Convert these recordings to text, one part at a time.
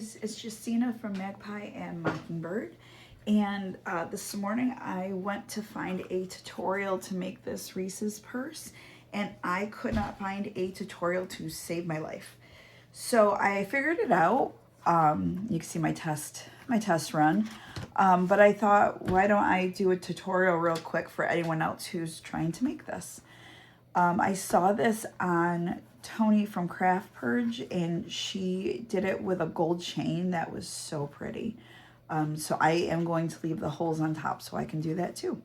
guys, it's Justina from Magpie and Mockingbird, and this morning I went to find a tutorial to make this Reese's purse, and I could not find a tutorial to save my life. So I figured it out. You can see my test run, but I thought, why don't I do a tutorial real quick for anyone else who's trying to make this. I saw this on Toni from Craft Purge, and she did it with a gold chain that was so pretty. So I am going to leave the holes on top so I can do that too.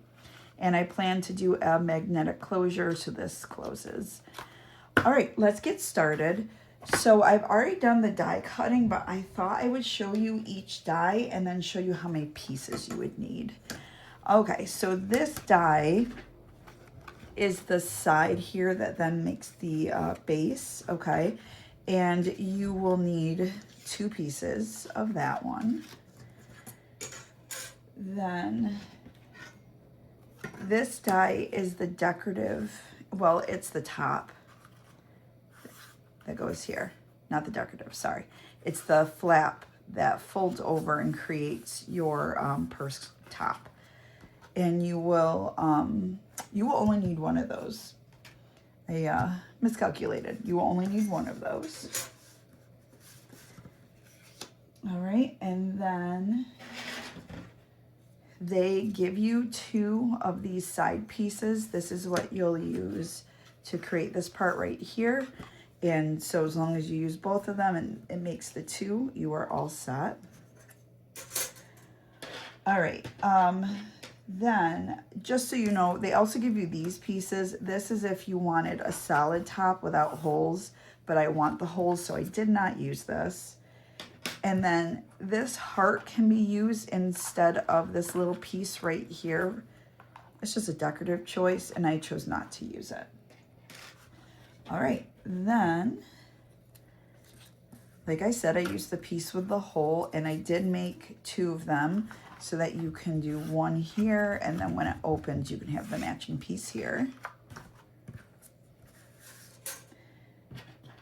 And I plan to do a magnetic closure so this closes. All right, let's get started. So I've already done the die cutting, but I thought I would show you each die and then show you how many pieces you would need. Okay, so this die is the side here that then makes the base, okay? And you will need 2 pieces of that one. Then this die is the decorative, well, it's the top that goes here. Not the decorative, sorry. It's the flap that folds over and creates your purse top. And you will only need one of those. I miscalculated. You will only need one of those. All right, and then they give you 2 of these side pieces. This is what you'll use to create this part right here. And so as long as you use both of them and it makes the 2, you are all set. All right, then, just so you know, they also give you these pieces. This is if you wanted a solid top without holes, but I want the holes, so I did not use this. And then this heart can be used instead of this little piece right here. It's just a decorative choice, and I chose not to use it. All right, then, like I said, I used the piece with the hole, and I did make 2 of them, so that you can do one here, and then when it opens, you can have the matching piece here.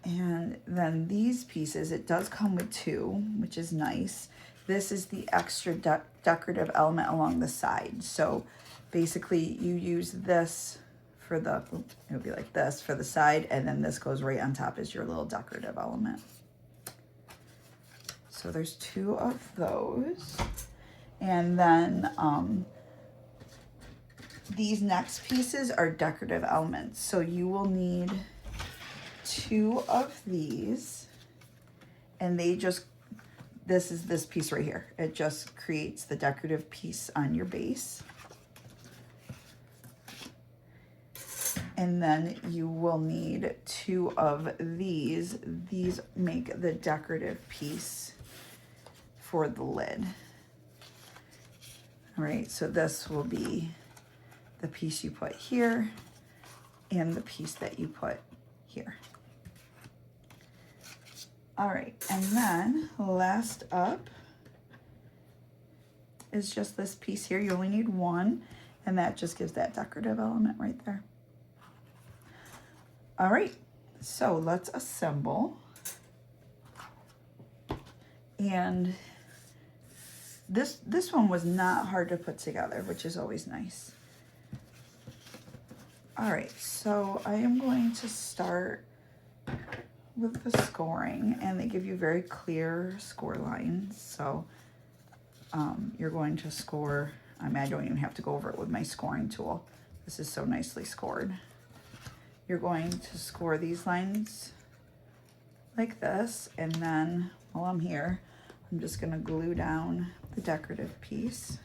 And then these pieces, it does come with 2, which is nice. This is the extra decorative element along the side. So basically you use this for the, it'll be like this for the side, and then this goes right on top as your little decorative element. So there's 2 of those. And then these next pieces are decorative elements. So you will need 2 of these, and they just, this is this piece right here. It just creates the decorative piece on your base. And then you will need 2 of these. These make the decorative piece for the lid. All right, so this will be the piece you put here and the piece that you put here. All right, and then last up is just this piece here. You only need 1, and that just gives that decorative element right there. All right, so let's assemble. And this one was not hard to put together, which is always nice. All right, so I am going to start with the scoring, and they give you very clear score lines. So you're going to score, I mean, I don't even have to go over it with my scoring tool. This is so nicely scored. You're going to score these lines like this, and then while I'm here, I'm just gonna glue down the decorative piece.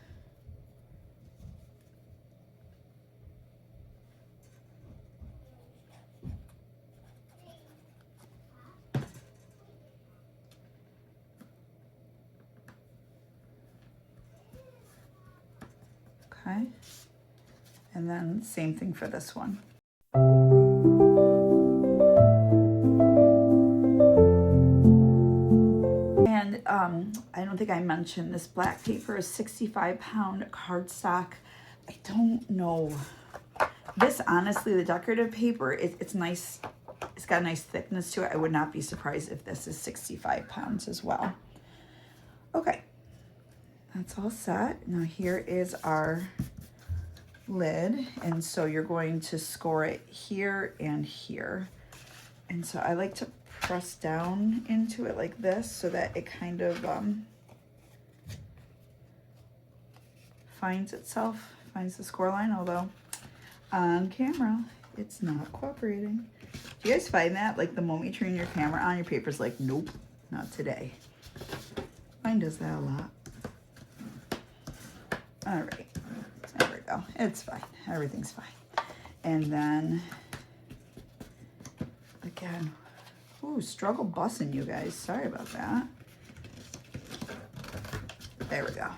Okay, and then same thing for this one. And I don't think I mentioned this black paper is 65-pound cardstock. I don't know. This, honestly, the decorative paper, it's nice. It's got a nice thickness to it. I would not be surprised if this is 65 pounds as well. Okay, that's all set. Now here is our lid, and so you're going to score it here and here. And so I like to press down into it like this so that it kind of finds the score line, although on camera it's not cooperating. Do you guys find that? Like the moment you turn your camera on, your paper's like, nope, not today. Mine does that a lot. All right, there we go. It's fine, everything's fine. And then, again, ooh, struggle bussing, you guys. Sorry about that. There we go.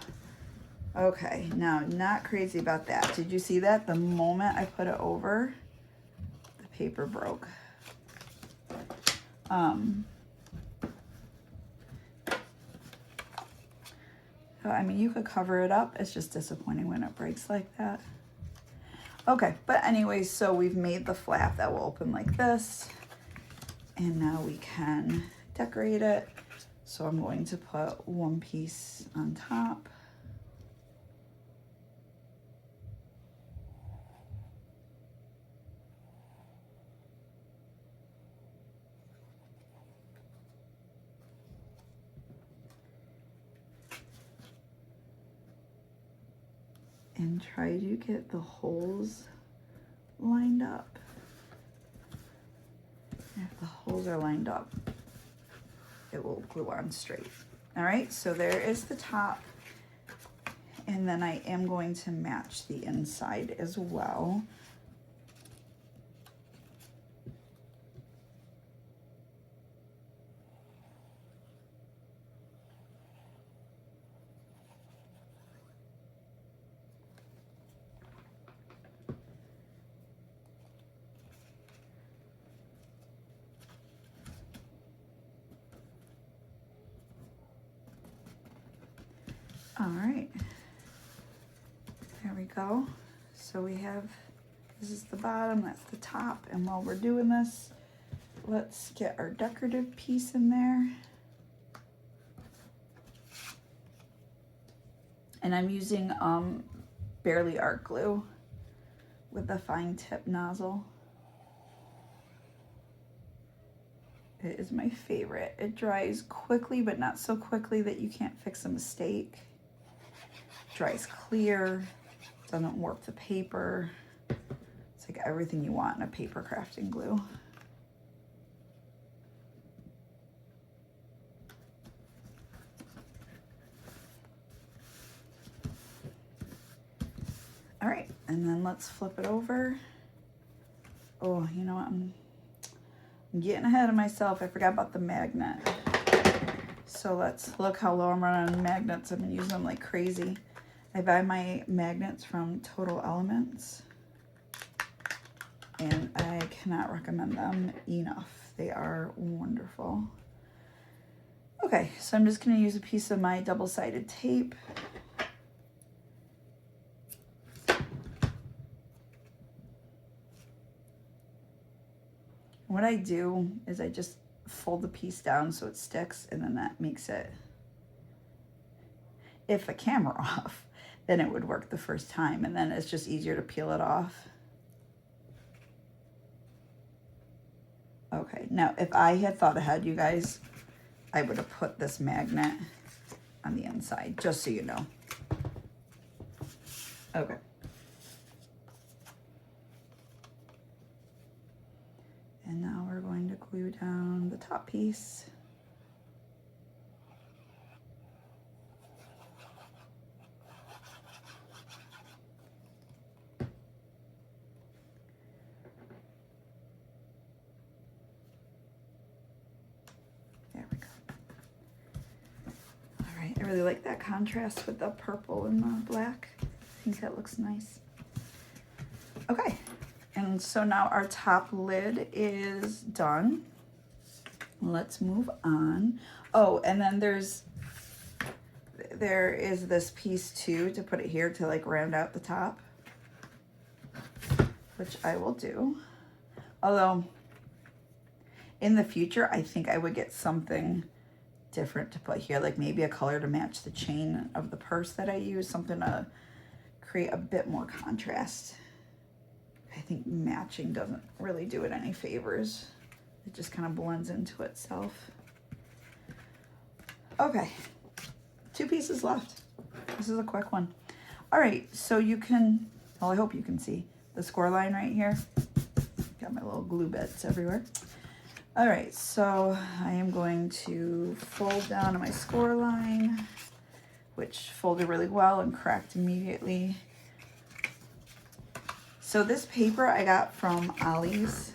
Okay, now not crazy about that. Did you see that? The moment I put it over, the paper broke. So, I mean, you could cover it up. It's just disappointing when it breaks like that. Okay, but anyways, so we've made the flap that will open like this. And now we can decorate it. So I'm going to put one piece on top. And try to get the holes lined up. If the holes are lined up, it will glue on straight. All right, so there is the top. And then I am going to match the inside as well. All right, there we go. So we have, this is the bottom, that's the top. And while we're doing this, let's get our decorative piece in there. And I'm using Barely Art Glue with the fine tip nozzle. It is my favorite. It dries quickly, but not so quickly that you can't fix a mistake. Dries clear, doesn't warp the paper. It's like everything you want in a paper crafting glue. All right, and then let's flip it over. Oh, you know what? I'm getting ahead of myself. I forgot about the magnet. So let's look how low I'm running on magnets. I've been using them like crazy. I buy my magnets from Total Elements, and I cannot recommend them enough. They are wonderful. Okay, so I'm just gonna use a piece of my double-sided tape. What I do is I just fold the piece down so it sticks, and then that makes it, if the camera off, then it would work the first time, and then it's just easier to peel it off. Okay, now if I had thought ahead, you guys, I would have put this magnet on the inside, just so you know. Okay. And now we're going to glue down the top piece. There we go. All right, I really like that contrast with the purple and the black. I think that looks nice. Okay, and so now our top lid is done. Let's move on. Oh, and then there is this piece too to put it here to like round out the top, which I will do. Although in the future, I think I would get something different to put here, like maybe a color to match the chain of the purse that I use, something to create a bit more contrast. I think matching doesn't really do it any favors. It just kind of blends into itself. Okay, 2 pieces left. This is a quick one. All right, so you can, well, I hope you can see the score line right here. Got my little glue bits everywhere. All right, so I am going to fold down my score line, which folded really well and cracked immediately. So this paper I got from Ollie's,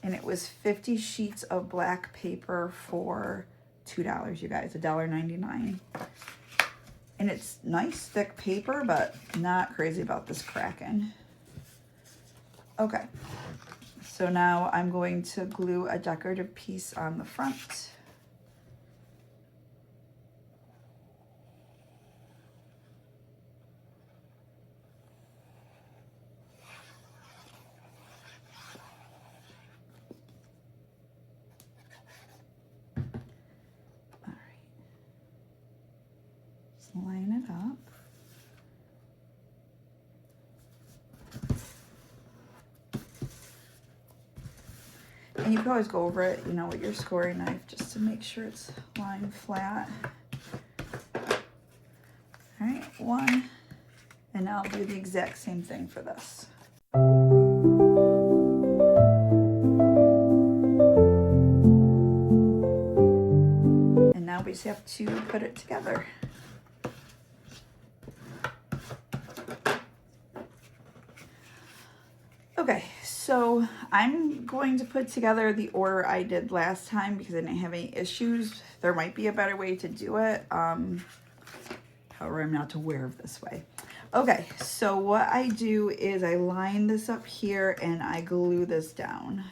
and it was 50 sheets of black paper for $2, you guys, $1.99. And it's nice thick paper, but not crazy about this cracking. Okay, so now I'm going to glue a decorative piece on the front. All right, just line it up. And you can always go over it, you know, with your scoring knife just to make sure it's lying flat. All right, 1, and now I'll do the exact same thing for this. And now we just have to put it together. Okay, so I'm going to put together the order I did last time because I didn't have any issues. There might be a better way to do it. However, I'm not aware of this way. Okay, so what I do is I line this up here and I glue this down.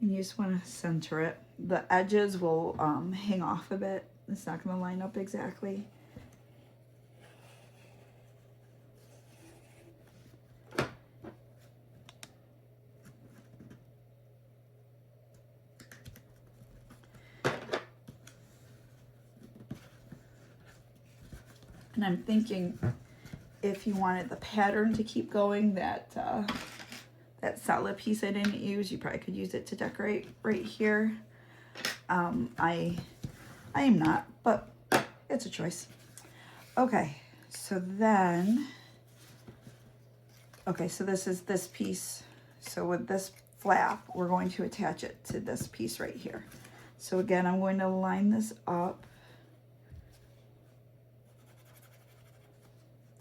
And you just want to center it. The edges will hang off a bit. It's not going to line up exactly. And I'm thinking if you wanted the pattern to keep going, that solid piece I didn't use, you probably could use it to decorate right here. I am not, but it's a choice. Okay, so then, okay, so this is this piece. So with this flap, we're going to attach it to this piece right here. So again, I'm going to line this up.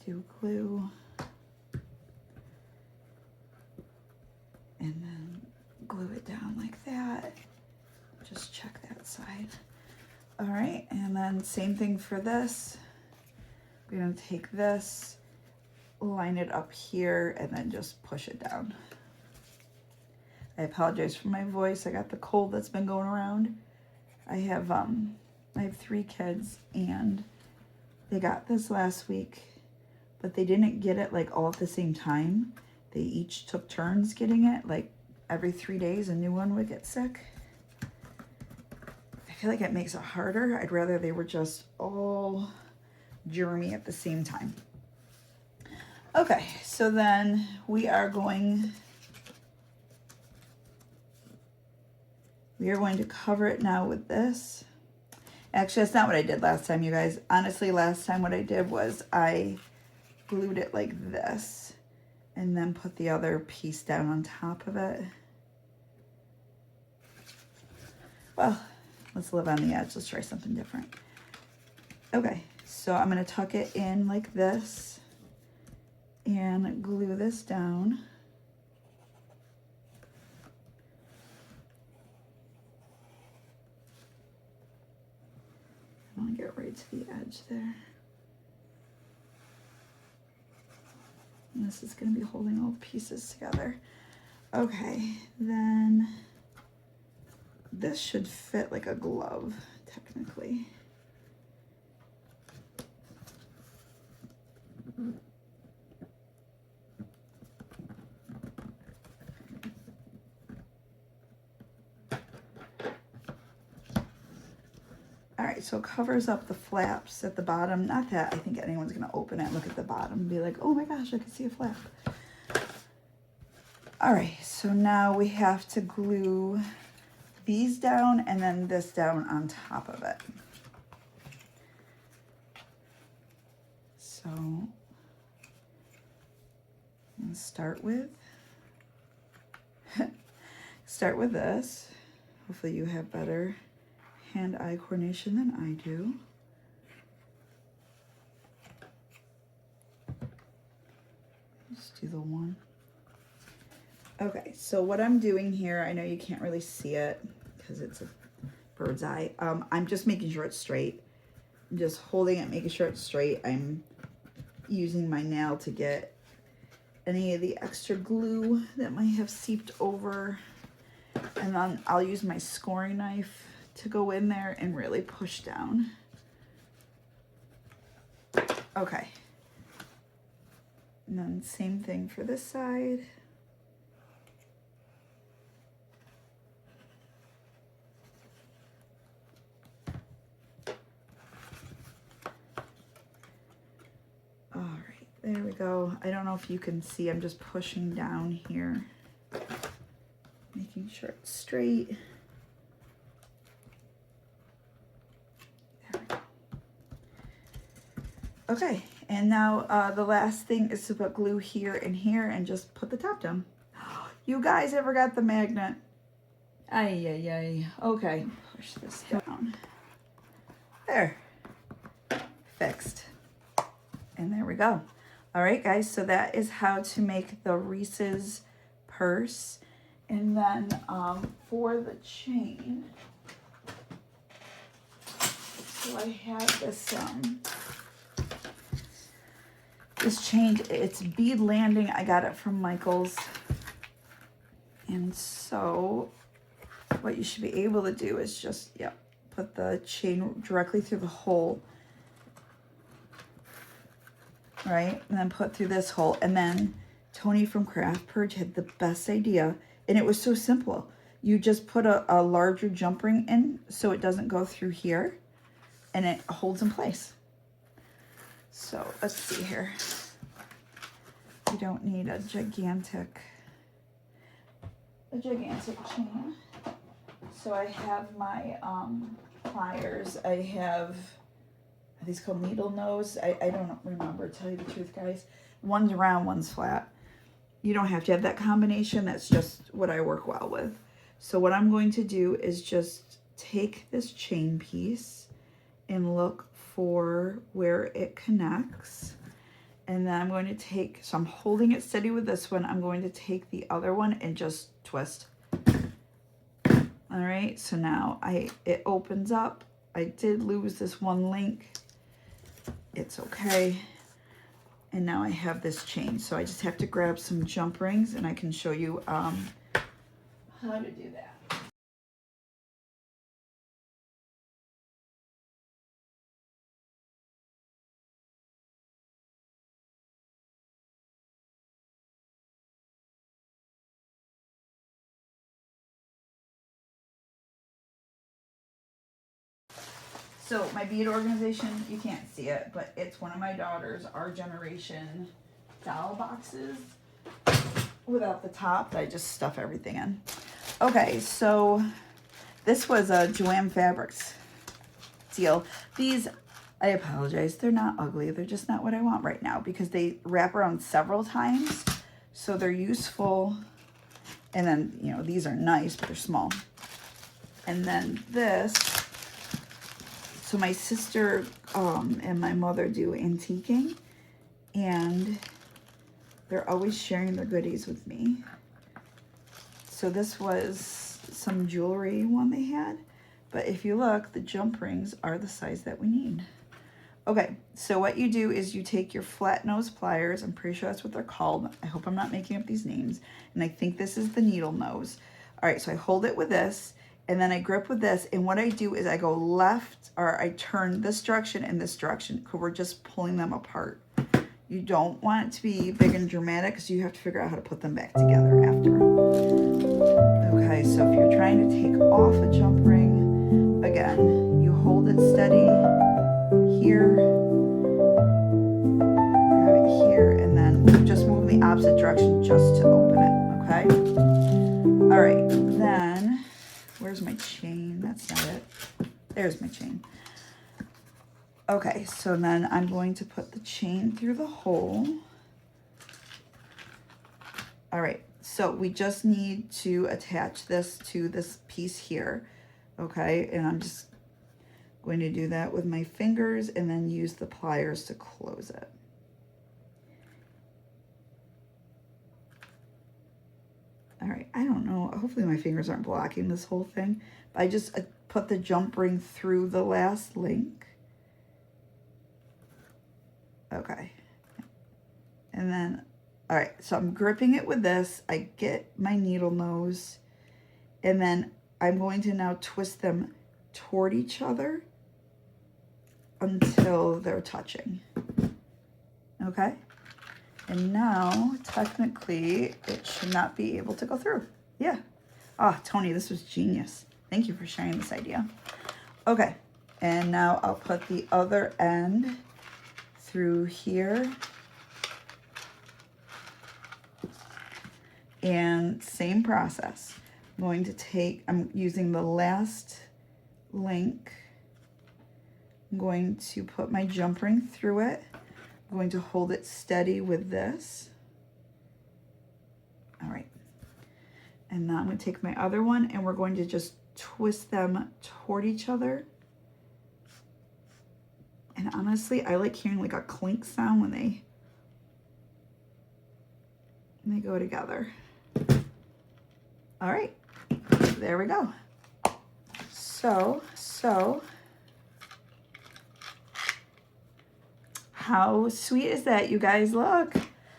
Do glue, and then glue it down like that. Just check that side. All right, and then same thing for this. We're gonna take this, line it up here, and then just push it down. I apologize for my voice. I got the cold that's been going around. I have 3 kids, and they got this last week, but they didn't get it like all at the same time. They each took turns getting it. Like every 3 days a new one would get sick. I feel like it makes it harder. I'd rather they were just all germy at the same time. Okay, so then we are going to cover it now with this. Actually, that's not what I did last time, you guys. Honestly, last time what I did was I glued it like this and then put the other piece down on top of it. Well, let's live on the edge. Let's try something different. Okay, so I'm going to tuck it in like this and glue this down. I want to get right to the edge there. And this is going to be holding all the pieces together. Okay, then this should fit like a glove, technically. so it covers up the flaps at the bottom. Not that I think anyone's gonna open it and look at the bottom and be like, oh my gosh, I can see a flap. All right, so now we have to glue these down and then this down on top of it. So let's start with this. Hopefully you have better hand-eye coordination than I do. Just do the one. Okay, so what I'm doing here, I know you can't really see it because it's a bird's eye. I'm just making sure it's straight. I'm just holding it, making sure it's straight. I'm using my nail to get any of the extra glue that might have seeped over. And then I'll use my scoring knife to go in there and really push down. Okay. And then same thing for this side. All right, there we go. I don't know if you can see, I'm just pushing down here, making sure it's straight. There we go. Okay, and now the last thing is to put glue here and here and just put the top down. You guys ever got the magnet? Ay, ay, ay. Okay, push this down. There, fixed. And there we go. All right, guys, so that is how to make the Reese's purse. And then for the chain, so I have this chain, it's bead landing. I got it from Michael's. And so what you should be able to do is just, put the chain directly through the hole, right? And then put through this hole. And then Toni from Craft Purge had the best idea. And it was so simple. You just put a larger jump ring in so it doesn't go through here. And it holds in place. So let's see here. You don't need a gigantic chain. So I have my pliers. I have, are these called needle nose? I don't remember, tell you the truth, guys. One's round, one's flat. You don't have to have that combination. That's just what I work well with. So what I'm going to do is just take this chain piece and look for where it connects. And then I'm going to take, so I'm holding it steady with this one. I'm going to take the other one and just twist. All right, so now it opens up. I did lose this one link. It's okay. And now I have this chain. So I just have to grab some jump rings and I can show you how to do that. So my bead organization, you can't see it, but it's one of my daughter's Our Generation doll boxes without the top. I just stuff everything in. Okay, so this was a Joanne Fabrics deal. These, I apologize, they're not ugly. They're just not what I want right now because they wrap around several times. So they're useful. And then, you know, these are nice, but they're small. And then this, so my sister and my mother do antiquing, and they're always sharing their goodies with me. So this was some jewelry one they had, but if you look, the jump rings are the size that we need. Okay, so what you do is you take your flat nose pliers. I'm pretty sure that's what they're called. I hope I'm not making up these names. And I think this is the needle nose. All right, so I hold it with this, and then I grip with this, and what I do is I go left, or I turn this direction and this direction, because we're just pulling them apart. You don't want it to be big and dramatic, because you have to figure out how to put them back together after. Okay, so if you're trying to take off a jump ring, again, you hold it it steady here, grab it here, and then just move in the opposite direction just to open it, okay? All right, then, where's my chain? That's not it. There's my chain. Okay, so then I'm going to put the chain through the hole. All right, so we just need to attach this to this piece here, okay? And I'm just going to do that with my fingers and then use the pliers to close it. All right, I don't know, hopefully my fingers aren't blocking this whole thing, but I just put the jump ring through the last link. Okay, and then, all right, so I'm gripping it with this. I get my needle nose, and then I'm going to now twist them toward each other until they're touching, okay? And now, technically, it should not be able to go through. Yeah. Oh, Toni, this was genius. Thank you for sharing this idea. Okay, and now I'll put the other end through here. And same process. I'm going to take, I'm using the last link. I'm going to put my jump ring through it. I'm going to hold it steady with this. All right. And now I'm going to take my other one and we're going to just twist them toward each other. And honestly, I like hearing like a clink sound when they go together. All right, there we go. So how sweet is that, you guys? Look.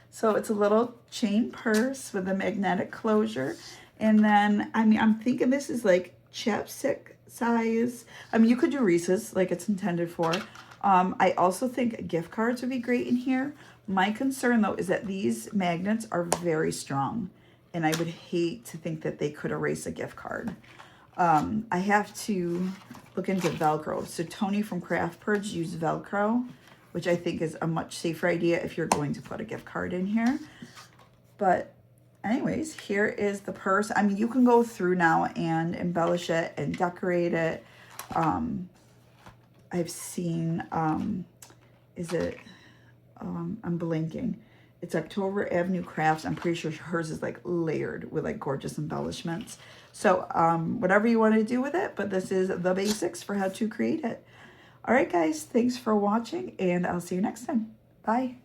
So it's a little chain purse with a magnetic closure. And then, I mean, I'm thinking this is like chapstick size. I mean, you could do Reese's like it's intended for. I also think gift cards would be great in here. My concern though is that these magnets are very strong and I would hate to think that they could erase a gift card. I have to look into Velcro. So Toni from Craft Purge used Velcro, which I think is a much safer idea if you're going to put a gift card in here. But anyways, here is the purse. I mean, you can go through now and embellish it and decorate it. I've seen, I'm blinking. It's October Avenue Crafts. I'm pretty sure hers is like layered with like gorgeous embellishments. So whatever you want to do with it, but this is the basics for how to create it. All right, guys, thanks for watching and I'll see you next time. Bye.